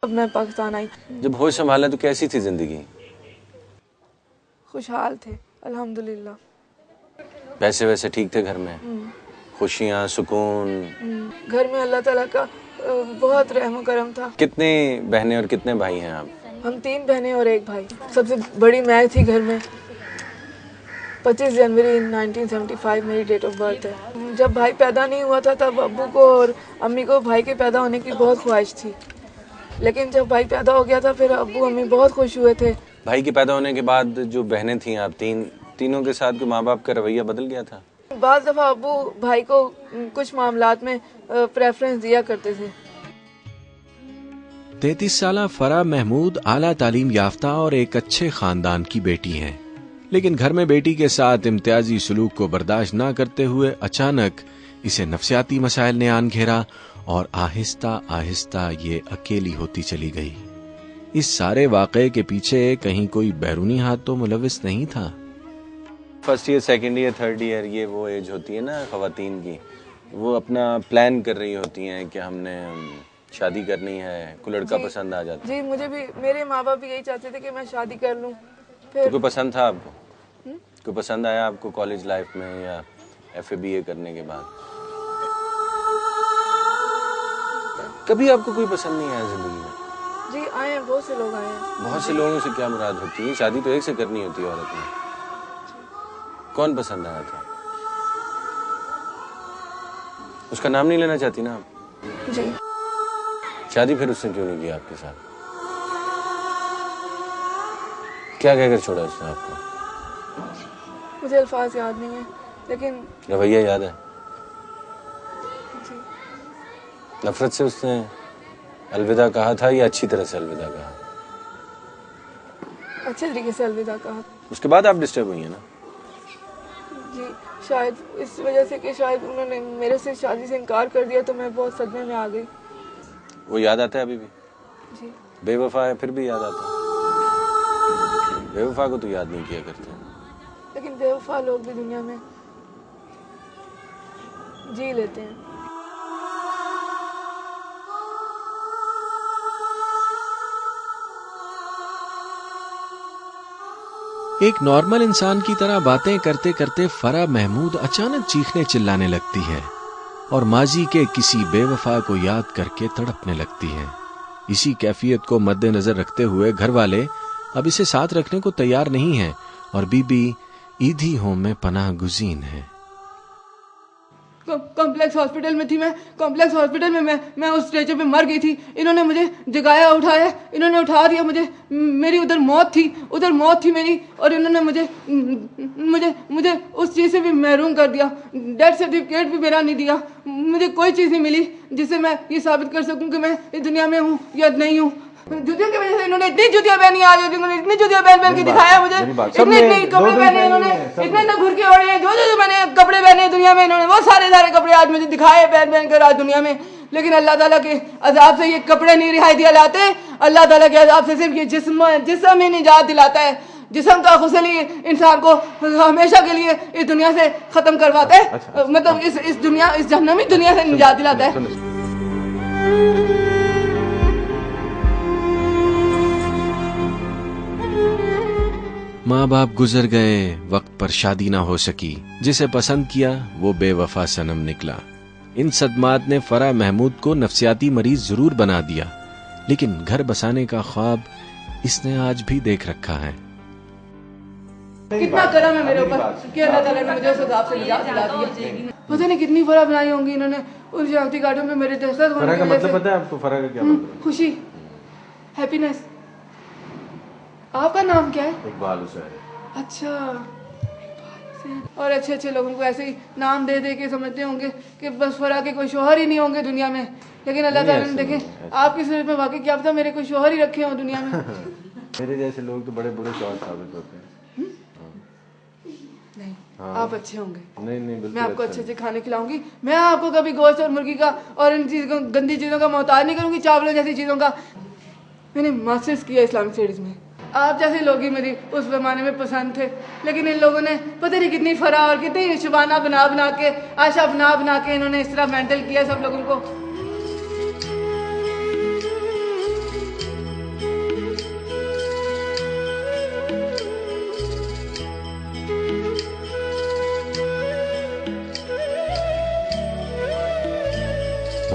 اب میں پاکستان آئی. جب ہوش سنبھالا تو کیسی تھی زندگی؟ خوشحال تھے الحمدللہ. پیسے ویسے ٹھیک تھے گھر میں؟ خوشیاں، سکون؟ گھر میں اللہ تعالیٰ کا بہت رحم و کرم تھا. کتنی بہنیں اور کتنے بھائی ہیں آپ؟ ہم 3 بہنیں اور 1 بھائی. سب سے بڑی میں تھی گھر میں. 25 جنوری 1975 میری ڈیٹ آف برتھ ہے. جب بھائی پیدا نہیں ہوا تھا تب ابو کو اور امی کو بھائی کے پیدا ہونے کی بہت خواہش تھی، لیکن جب بھائی پیدا ہو گیا تھا پھر ابو امی بہت خوش ہوئے تھے. بھائی کے پیدا ہونے کے بعد جو بہنیں تھیں آپ تینوں کے ساتھ ماں باپ کا رویہ بدل گیا تھا؟ بعض دفعہ ابو بھائی کو کچھ معاملات میں پریفرنس دیا کرتے تھے. 33 سالہ فرح محمود اعلیٰ تعلیم یافتہ اور ایک اچھے خاندان کی بیٹی ہیں، لیکن گھر میں بیٹی کے ساتھ امتیازی سلوک کو برداشت نہ کرتے ہوئے اچانک اسے نفسیاتی مسائل نے آن گھیرا اور آہستہ آہستہ یہ اکیلی ہوتی چلی گئی. اس سارے واقعے کے پیچھے کہیں کوئی بیرونی ہاتھ تو ملوث نہیں تھا. First year, second year, third year, یہ وہ ایج ہوتی ہے نا خواتین کی، وہ اپنا پلان کر رہی ہوتی ہیں کہ ہم نے شادی کرنی ہے، کوئی لڑکا پسند آ جاتا ہے. جی مجھے بھی میرے ماں باپ بھی یہی چاہتے تھے کہ میں شادی کر لوں. تو کوئی پسند تھا آپ کو؟ کوئی پسند آیا آپ کو کالج لائف میں یا ایف اے بی اے کرنے کے بعد؟ کبھی آپ کو کوئی پسند نہیں آیا زندگی میں؟ جی آئے ہیں، بہت سے لوگ آئے ہیں. بہت سے لوگوں سے کیا مراد ہوتی ہے؟ شادی تو ایک سے کرنی ہوتی ہے عورت میں. کون پسند آیا تھا؟ اس کا نام نہیں لینا چاہتی نا آپ؟ جی. شادی پھر اس نے کیوں نہیں کی آپ کے ساتھ؟ کیا کہہ کر چھوڑا اس نے آپ کو؟ مجھے الفاظ یاد نہیں ہیں لیکن رویہ یاد ہے؟ جی. نفرت سے اس نے الوداع کہا تھا یا اچھی طرح سے الوداع کہا؟ اچھے طریقے سے الوداع کہا. اس کے بعد آپ ڈسٹرب ہوئی ہیں نا؟ جی شاید اس وجہ سے کہ شاید انہوں نے میرے سے شادی سے انکار کر دیا تو میں بہت صدمے میں آ گئی. وہ یاد آتا ہے ابھی بھی؟ جی. بے وفا ہے پھر بھی یاد آتا ہے؟ بے وفا کو تو یاد نہیں کیا کرتے. لیکن بے وفا لوگ بھی دنیا میں جی لیتے ہیں. ایک نارمل انسان کی طرح باتیں کرتے کرتے فرح محمود اچانک چیخنے چلانے لگتی ہے اور ماضی کے کسی بے وفا کو یاد کر کے تڑپنے لگتی ہے. اسی کیفیت کو مد نظر رکھتے ہوئے گھر والے اب اسے ساتھ رکھنے کو تیار نہیں ہیں اور بی بی ایدھی ہوم میں پناہ گزین ہے. کمپلیکس ہاسپٹل میں تھی میں. کمپلیکس ہاسپٹل میں میں اس اسٹریچر پہ مر گئی تھی. انہوں نے مجھے جگایا، اٹھایا، انہوں نے اٹھا دیا مجھے. میری ادھر موت تھی میری، اور انہوں نے مجھے اس چیز سے بھی محروم کر دیا. ڈیتھ سرٹیفکیٹ بھی میرا نہیں دیا. مجھے کوئی چیز نہیں ملی جس سے میں یہ ثابت کر سکوں کہ میں اس دنیا میں ہوں یا نہیں ہوں. جوتیوں کی وجہ سے انہوں نے اتنی جوتیاں پہنی، آج انہوں نے اتنی جوتیاں پہن کے دکھایا مجھے. اتنے کپڑے پہنے انہوں نے، اتنے گھر کے اوڑے ہیں، جو میں نے کپڑے پہنے دنیا میں انہوں نے وہ سارے کپڑے آج مجھے دکھائے پہن کر آج دنیا میں. لیکن اللہ تعالیٰ کے عذاب سے یہ کپڑے نہیں رہائی دلاتے. اللہ تعالیٰ کے عذاب سے صرف یہ جسم ہی نجات دلاتا ہے. جسم کا غسل ہی انسان کو ہمیشہ کے لیے اس دنیا سے ختم کرواتا ہے، مطلب اس جہنمی دنیا سے نجات دلاتا ہے. ماں باپ گزر گئے، وقت پر شادی نہ ہو سکی، جسے پسند کیا وہ بے وفا صنم نکلا. ان صدمات نے فرح محمود کو نفسیاتی مریض ضرور بنا دیا، لیکن گھر بسانے کا خواب اس نے آج بھی دیکھ رکھا ہے. کتنا کرم ہے میرے اوپر کہ اللہ تعالیٰ نے مجھے اس عذاب سے نجات دلا دیا. پتہ نہیں کتنی فرح بنائی ہوں گی انہوں نے ان شناختی کارڈوں میں میرے دستخط ہونے کی وجہ سے. پتہ ہے آپ کو فرح کا کیا مطلب ہے؟ خوشی، ہیپینس. آپ کا نام کیا ہے؟ اقبال حسین. اچھا. اور اچھے لوگوں کو ایسے ہی نام دے دے کے سمجھتے ہوں گے کہ بس فرح کے کوئی شوہر ہی نہیں ہوں گے دنیا میں. لیکن اللہ تعالیٰ نے دیکھیں آپ کی صورت میں واقعی کیا پتہ میرے کوئی شوہر ہی رکھے ہوں دنیا میں. میرے جیسے لوگ تو بڑے برے شوہر ثابت ہوتے ہیں. نہیں آپ اچھے ہوں گے. نہیں میں آپ کو اچھے کھانے کھلاؤں گی. میں آپ کو کبھی گوشت اور مرغی کا اور ان چیزوں گندی چیزوں کا محتاج نہیں کروں گی، چاولوں جیسی چیزوں کا. میں نے ماسٹرز کیا اسلامک اسٹڈیز میں. آپ جیسے لوگ ہی میری اس زمانے میں پسند تھے، لیکن ان لوگوں نے پتہ نہیں کتنی فرح اور کتنی شبانہ بنا کے، عائشہ بنا کے انہوں نے اس طرح مینٹل کیا سب لوگوں کو.